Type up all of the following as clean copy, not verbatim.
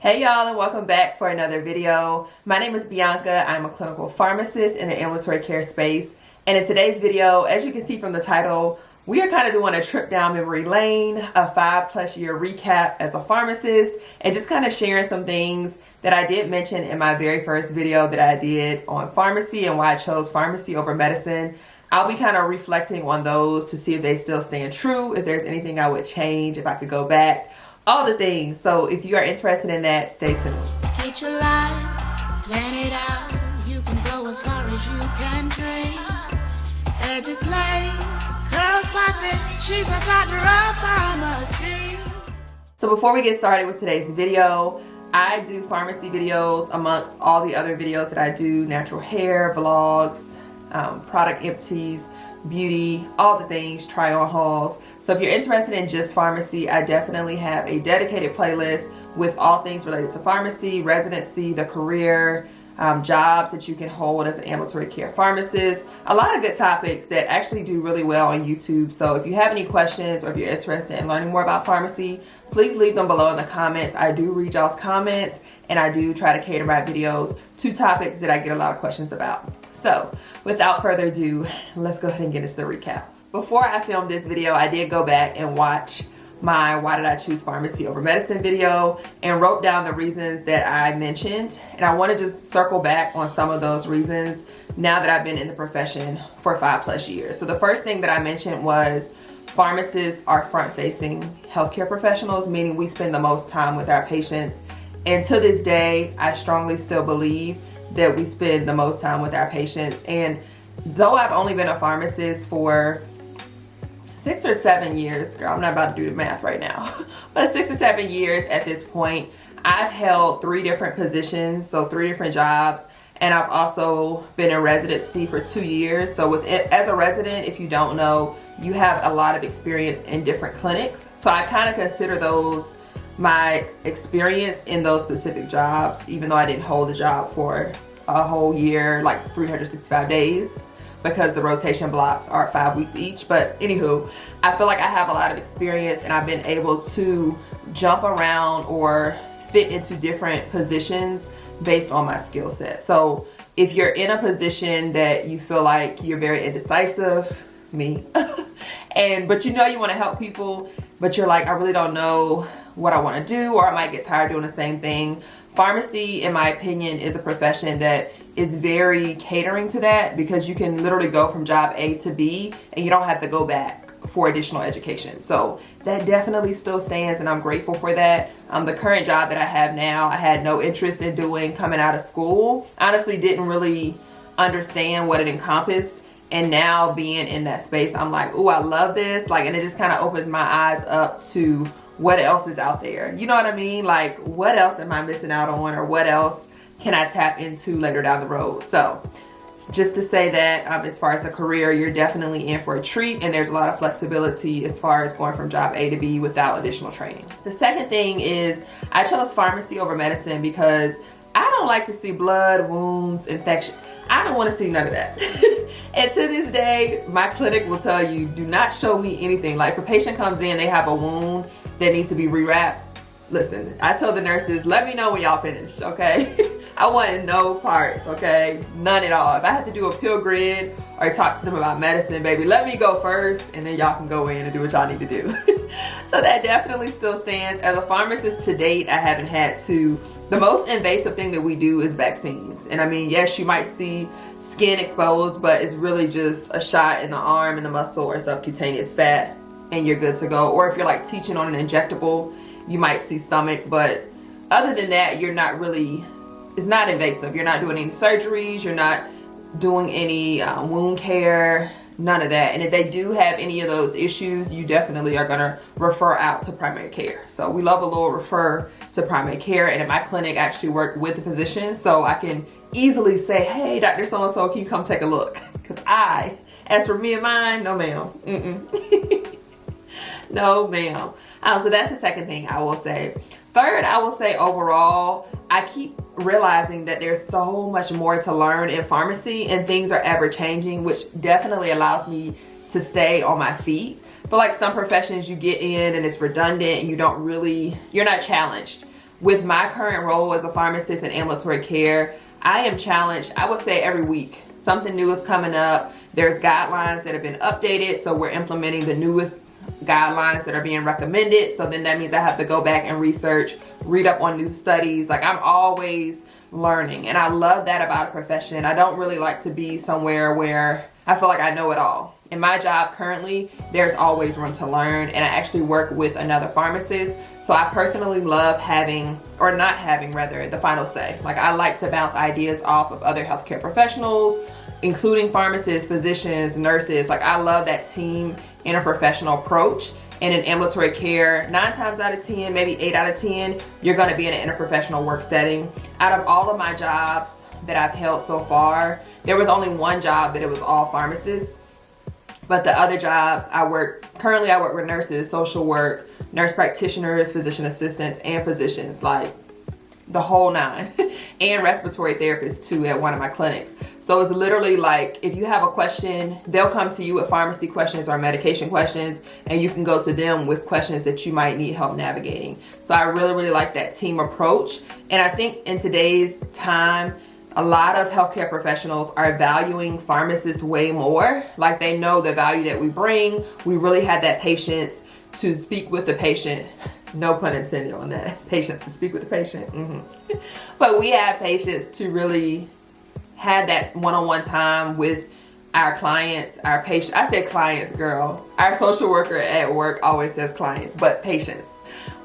Hey y'all, and welcome back for another video. My name is Bianca. I'm a clinical pharmacist in the ambulatory care space. And in today's video, as you can see from the title, we are kind of doing a trip down memory lane, a 5+ year recap as a pharmacist, and just kind of sharing some things that I did mention in my very first video that I did on pharmacy and why I chose pharmacy over medicine. I'll be kind of reflecting on those to see if they still stand true, if there's anything I would change, if I could go back, all the things. So if you are interested in that, stay tuned. Get your life, plan it out. You can go as far as you can dream. Edges laid, curls popping. She's a doctor of pharmacy. So before we get started with today's video, I do pharmacy videos amongst all the other videos that I do: natural hair, vlogs, product empties, beauty, all the things, try on hauls. So if you're interested in just pharmacy, I definitely have a dedicated playlist with all things related to pharmacy, residency, the career, jobs that you can hold as an ambulatory care pharmacist. A lot of good topics that actually do really well on YouTube. So if you have any questions or if you're interested in learning more about pharmacy, please leave them below in the comments. I do read y'all's comments, and I do try to cater my videos to topics that I get a lot of questions about. So without further ado, let's go ahead and get into the recap. Before I filmed this video, I did go back and watch my Why Did I Choose Pharmacy Over Medicine video and wrote down the reasons that I mentioned. And I want to just circle back on some of those reasons now that I've been in the profession for 5+ years. So the first thing that I mentioned was pharmacists are front-facing healthcare professionals, meaning we spend the most time with our patients. And to this day, I strongly still believe that we spend the most time with our patients. And though I've only been a pharmacist for 6 or 7 years, girl, I'm not about to do the math right now, but 6 or 7 years at this point, I've held 3 different positions, so 3 different jobs. And I've also been in residency for 2 years. So as a resident, if you don't know, you have a lot of experience in different clinics. So I kind of consider those my experience in those specific jobs, even though I didn't hold a job for a whole year, like 365 days, because the rotation blocks are 5 weeks each. But anywho, I feel like I have a lot of experience and I've been able to jump around or fit into different positions based on my skill set. So if you're in a position that you feel like you're very indecisive, me, but you know you want to help people, but you're like, I really don't know what I want to do, or I might get tired doing the same thing. Pharmacy, in my opinion, is a profession that is very catering to that, because you can literally go from job A to B and you don't have to go back for additional education. So that definitely still stands, and I'm grateful for that. The current job that I have now, I had no interest in doing coming out of school. Honestly, didn't really understand what it encompassed. And now being in that space, I'm like, oh, I love this. Like, and it just kind of opens my eyes up to what else is out there. You know what I mean? Like, what else am I missing out on, or what else can I tap into later down the road? So just to say that as far as a career, you're definitely in for a treat, and there's a lot of flexibility as far as going from job A to B without additional training. The second thing is I chose pharmacy over medicine because I don't like to see blood, wounds, infection. I don't want to see none of that. And to this day, my clinic will tell you, do not show me anything. Like, if a patient comes in, they have a wound that needs to be rewrapped. Listen, I tell the nurses, let me know when y'all finish, okay? I want no parts, okay? None at all. If I have to do a pill grid or talk to them about medicine, baby, let me go first, and then y'all can go in and do what y'all need to do. So that definitely still stands. As a pharmacist to date, I haven't had to. The most invasive thing that we do is vaccines. And I mean, yes, you might see skin exposed, but it's really just a shot in the arm, in the muscle, or subcutaneous fat, and you're good to go. Or if you're like teaching on an injectable, you might see stomach, but other than that, you're not really, it's not invasive. You're not doing any surgeries, you're not doing any wound care, none of that. And if they do have any of those issues, you definitely are gonna refer out to primary care. So we love a little refer to primary care. And in my clinic, I actually work with the physician, so I can easily say, hey, Dr. So-and-so, can you come take a look? Because as for me and mine, no ma'am. No ma'am. So that's the second thing I will say. Third, I will say overall, I keep realizing that there's so much more to learn in pharmacy, and things are ever changing, which definitely allows me to stay on my feet. I feel like some professions you get in and it's redundant and you're not challenged. with my current role as a pharmacist in ambulatory care, I am challenged, I would say every week. Something new is coming up. There's guidelines that have been updated, so we're implementing the newest guidelines that are being recommended. So then that means I have to go back and research, read up on new studies. Like, I'm always learning, and I love that about a profession. I don't really like to be somewhere where I feel like I know it all. In my job currently, there's always room to learn, and I actually work with another pharmacist. So I personally love having, or not having rather, the final say. Like, I like to bounce ideas off of other healthcare professionals, including pharmacists, physicians, nurses. Like, I love that team interprofessional approach. And in ambulatory care, 9 times out of 10, maybe 8 out of 10, you're gonna be in an interprofessional work setting. Out of all of my jobs that I've held so far, there was only one job that it was all pharmacists. But the other jobs currently I work with nurses, social work, nurse practitioners, physician assistants, and physicians, like the whole 9. And respiratory therapists too at one of my clinics. So it's literally like, if you have a question, they'll come to you with pharmacy questions or medication questions, and you can go to them with questions that you might need help navigating. So I really, really like that team approach. And I think in today's time, a lot of healthcare professionals are valuing pharmacists way more. Like, they know the value that we bring. We really have that patience to speak with the patient. No pun intended on that. Patience to speak with the patient. But we have patience to really have that one-on-one time with our clients, our patients. I say clients, girl. Our social worker at work always says clients, but patients.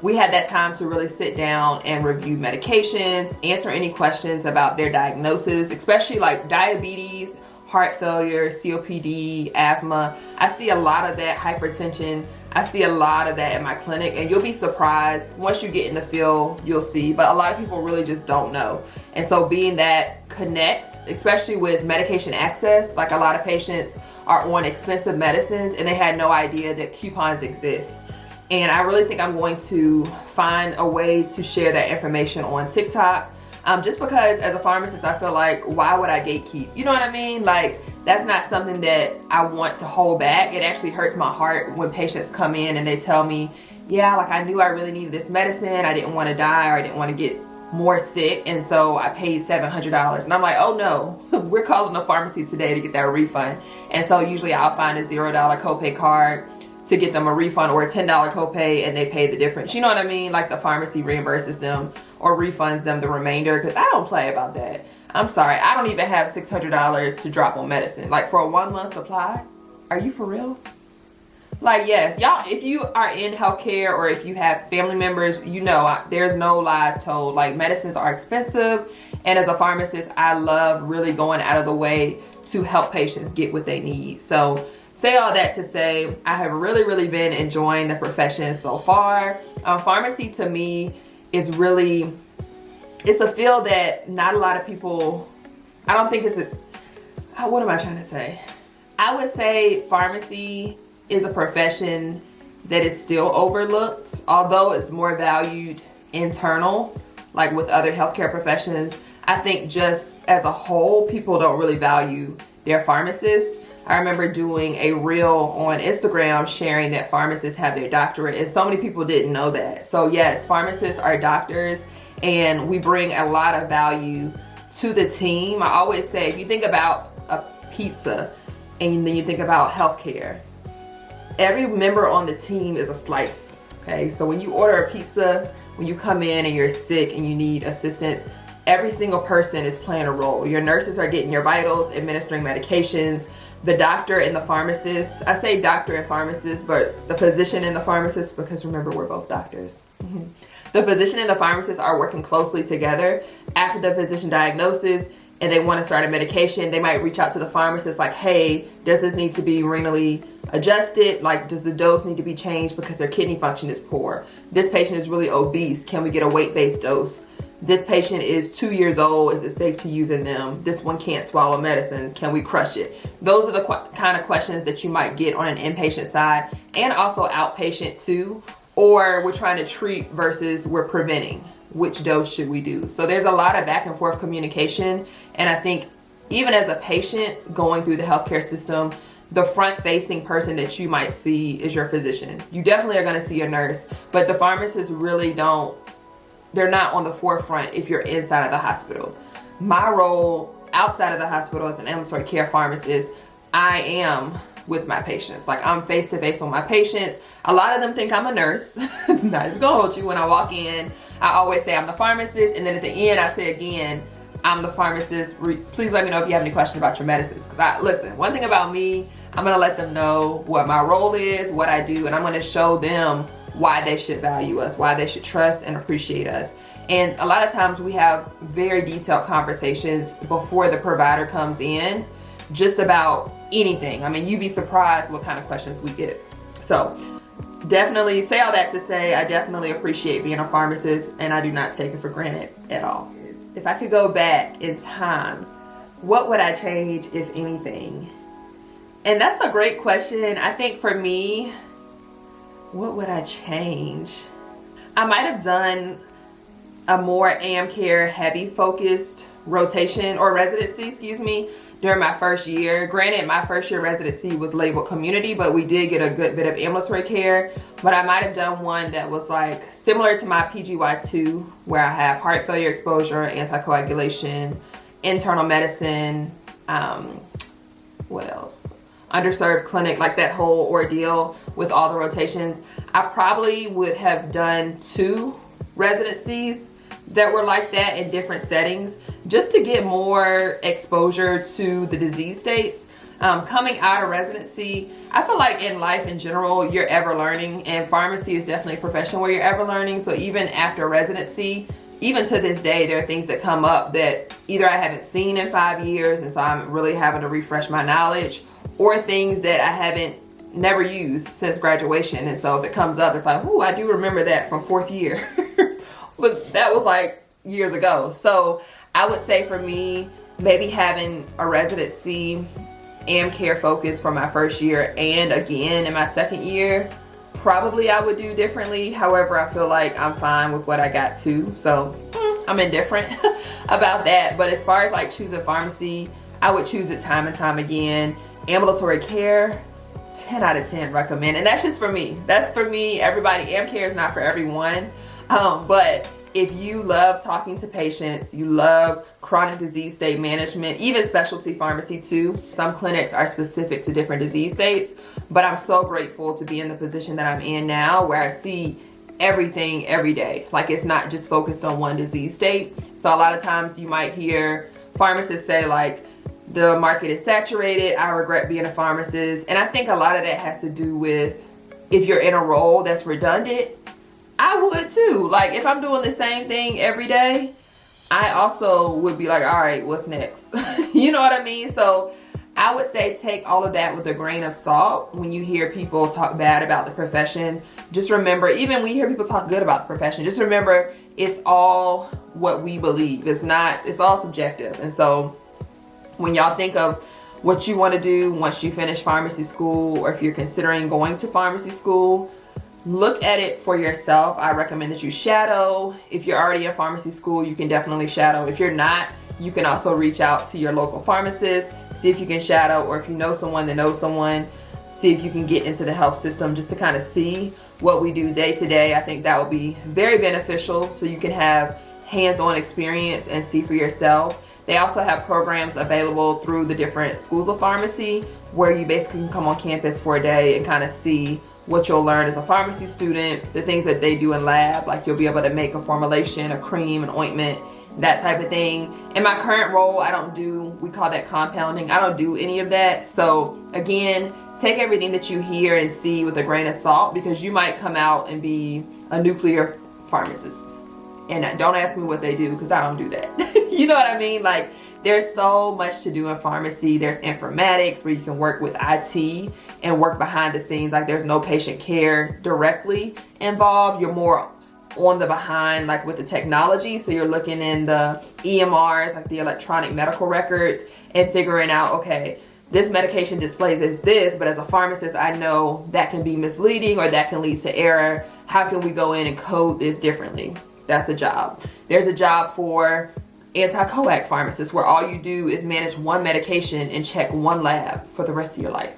We had that time to really sit down and review medications, answer any questions about their diagnosis, especially like diabetes, heart failure, COPD, asthma. I see a lot of that, hypertension. I see a lot of that in my clinic, and you'll be surprised. Once you get in the field, you'll see, but a lot of people really just don't know. And so being that connect, especially with medication access, like a lot of patients are on expensive medicines and they had no idea that coupons exist. And I really think I'm going to find a way to share that information on TikTok. Just because as a pharmacist, I feel like, why would I gatekeep? You know what I mean? Like, that's not something that I want to hold back. It actually hurts my heart when patients come in and they tell me, yeah, like, I knew I really needed this medicine. I didn't want to die, or I didn't want to get more sick, and so I paid $700. And I'm like, oh no, we're calling the pharmacy today to get that refund. And so usually I'll find a $0 copay card to get them a refund, or a $10 copay, and they pay the difference. You know what I mean? Like, the pharmacy reimburses them or refunds them the remainder, because I don't play about that. I'm sorry, I don't even have $600 to drop on medicine. Like, for a 1-month supply? Are you for real? Like, yes, y'all, if you are in healthcare or if you have family members, you know, there's no lies told. Like, medicines are expensive, and as a pharmacist, I love really going out of the way to help patients get what they need. So, say all that to say, I have really, really been enjoying the profession so far. Pharmacy to me is really, it's a field that not a lot of people, I don't think it's what am I trying to say? I would say pharmacy is a profession that is still overlooked, although it's more valued internal, like with other healthcare professions. I think just as a whole, people don't really value their pharmacist. I remember doing a reel on Instagram sharing that pharmacists have their doctorate, and so many people didn't know that. So yes, pharmacists are doctors, and we bring a lot of value to the team. I always say, if you think about a pizza and then you think about healthcare, every member on the team is a slice, okay? So when you order a pizza, when you come in and you're sick and you need assistance, every single person is playing a role. Your nurses are getting your vitals, administering medications. The doctor and the pharmacist, I say doctor and pharmacist, but the physician and the pharmacist, because remember, we're both doctors. The physician and the pharmacist are working closely together. After the physician diagnoses and they want to start a medication, they might reach out to the pharmacist like, hey, does this need to be renally adjusted? Like, does the dose need to be changed because their kidney function is poor? This patient is really obese. Can we get a weight-based dose? This patient is 2 years old. Is it safe to use in them? This one can't swallow medicines. Can we crush it? Those are the kind of questions that you might get on an inpatient side, and also outpatient too. Or we're trying to treat versus we're preventing. Which dose should we do? So there's a lot of back and forth communication. And I think even as a patient going through the healthcare system, the front-facing person that you might see is your physician. You definitely are going to see a nurse, but the pharmacists really don't they're not on the forefront if you're inside of the hospital. My role outside of the hospital as an ambulatory care pharmacist, I am with my patients. Like, I'm face to face with my patients. A lot of them think I'm a nurse. Not even gonna hold you. When I walk in, I always say I'm the pharmacist, and then at the end I say again, I'm the pharmacist. Please let me know if you have any questions about your medicines. Because listen, one thing about me, I'm gonna let them know what my role is, what I do, and I'm gonna show them why they should value us, why they should trust and appreciate us. And a lot of times we have very detailed conversations before the provider comes in, just about anything. I mean, you'd be surprised what kind of questions we get. So definitely say all that to say, I definitely appreciate being a pharmacist, and I do not take it for granted at all. If I could go back in time, what would I change, if anything? And that's a great question. I think for me, what would I change? I might have done a more AM care heavy focused rotation or residency, excuse me, during my first year. Granted, my first year residency was labeled community, but we did get a good bit of ambulatory care. But I might have done one that was like similar to my PGY2, where I have heart failure exposure, anticoagulation, internal medicine, what else? Underserved clinic, like that whole ordeal with all the rotations. I probably would have done 2 residencies that were like that in different settings, just to get more exposure to the disease states. Coming out of residency, I feel like in life in general, you're ever learning, and pharmacy is definitely a profession where you're ever learning. So even after residency, even to this day, there are things that come up that either I haven't seen in 5 years, and so I'm really having to refresh my knowledge, or things that I haven't never used since graduation. And so if it comes up, it's like, ooh, I do remember that from 4th year. But that was like years ago. So I would say for me, maybe having a residency AM care focus for my first year and again in my 2nd year, probably I would do differently. However, I feel like I'm fine with what I got too. So I'm indifferent about that. But as far as like choosing pharmacy, I would choose it time and time again. Ambulatory care, 10 out of 10 recommend. And that's just for me. That's for me. Everybody, AM care is not for everyone. But if you love talking to patients, you love chronic disease state management, even specialty pharmacy too. Some clinics are specific to different disease states, but I'm so grateful to be in the position that I'm in now, where I see everything every day. Like, it's not just focused on one disease state. So a lot of times you might hear pharmacists say like, the market is saturated, I regret being a pharmacist. And I think a lot of that has to do with, if you're in a role that's redundant, I would too. Like, if I'm doing the same thing every day, I also would be like, all right, what's next? You know what I mean? So I would say take all of that with a grain of salt. When you hear people talk bad about the profession, just remember, even when you hear people talk good about the profession, just remember it's all what we believe. It's all subjective. And so when y'all think of what you want to do once you finish pharmacy school, or if you're considering going to pharmacy school, look at it for yourself. I recommend that you shadow. If you're already in pharmacy school, you can definitely shadow. If you're not, you can also reach out to your local pharmacist, see if you can shadow, or if you know someone that knows someone, see if you can get into the health system just to kind of see what we do day to day. I think that would be very beneficial, so you can have hands-on experience and see for yourself. They also have programs available through the different schools of pharmacy, where you basically can come on campus for a day and kind of see what you'll learn as a pharmacy student, the things that they do in lab, like you'll be able to make a formulation, a cream, an ointment, that type of thing. In my current role, I don't do, we call that compounding. I don't do any of that. So again, take everything that you hear and see with a grain of salt, because you might come out and be a nuclear pharmacist. And don't ask me what they do, because I don't do that. You know what I mean? Like, there's so much to do in pharmacy. There's informatics, where you can work with IT and work behind the scenes. Like, there's no patient care directly involved. You're more on the behind, like with the technology. So you're looking in the EMRs, like the electronic medical records, and figuring out, okay, this medication displays as this, but as a pharmacist, I know that can be misleading, or that can lead to error. How can we go in and code this differently? That's a job. There's a job for anticoag pharmacists, where all you do is manage one medication and check one lab for the rest of your life.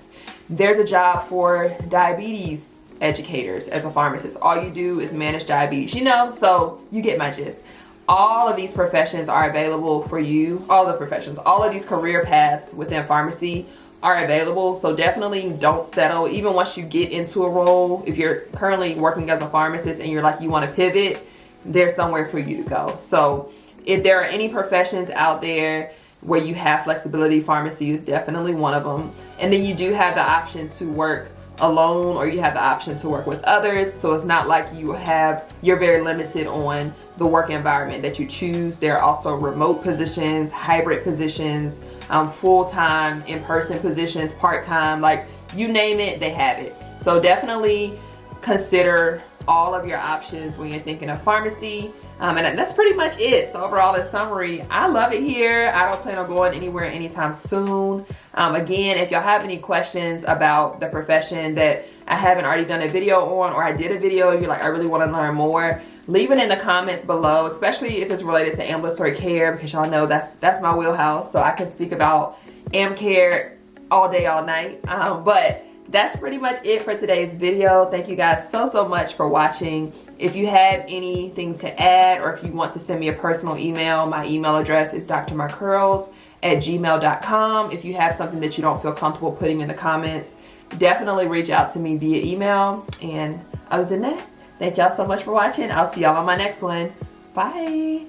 There's a job for diabetes educators as a pharmacist. All you do is manage diabetes, you know, so you get my gist. All of these professions are available for you. All the professions, all of these career paths within pharmacy are available. So definitely don't settle. Even once you get into a role, if you're currently working as a pharmacist and you're like, you want to pivot, there's somewhere for you to go. So if there are any professions out there where you have flexibility, pharmacy is definitely one of them. And then you do have the option to work alone, or you have the option to work with others. So it's not like you're very limited on the work environment that you choose. There are also remote positions, hybrid positions, full-time, in-person positions, part-time, like you name it, they have it. So definitely consider all of your options when you're thinking of pharmacy. And that's pretty much it. So overall, in summary, I love it here. I don't plan on going anywhere anytime soon. Again, if y'all have any questions about the profession that I haven't already done a video on, or I did a video, you're like, I really want to learn more, leave it in the comments below, especially if it's related to ambulatory care, because y'all know that's my wheelhouse. So I can speak about am care all day, all night. But that's pretty much it for today's video. Thank you guys so much for watching. If you have anything to add, or if you want to send me a personal email, my email address is drmycurls@gmail.com. If you have something that you don't feel comfortable putting in the comments, definitely reach out to me via email. And other than that, thank y'all so much for watching. I'll see y'all on my next one. Bye.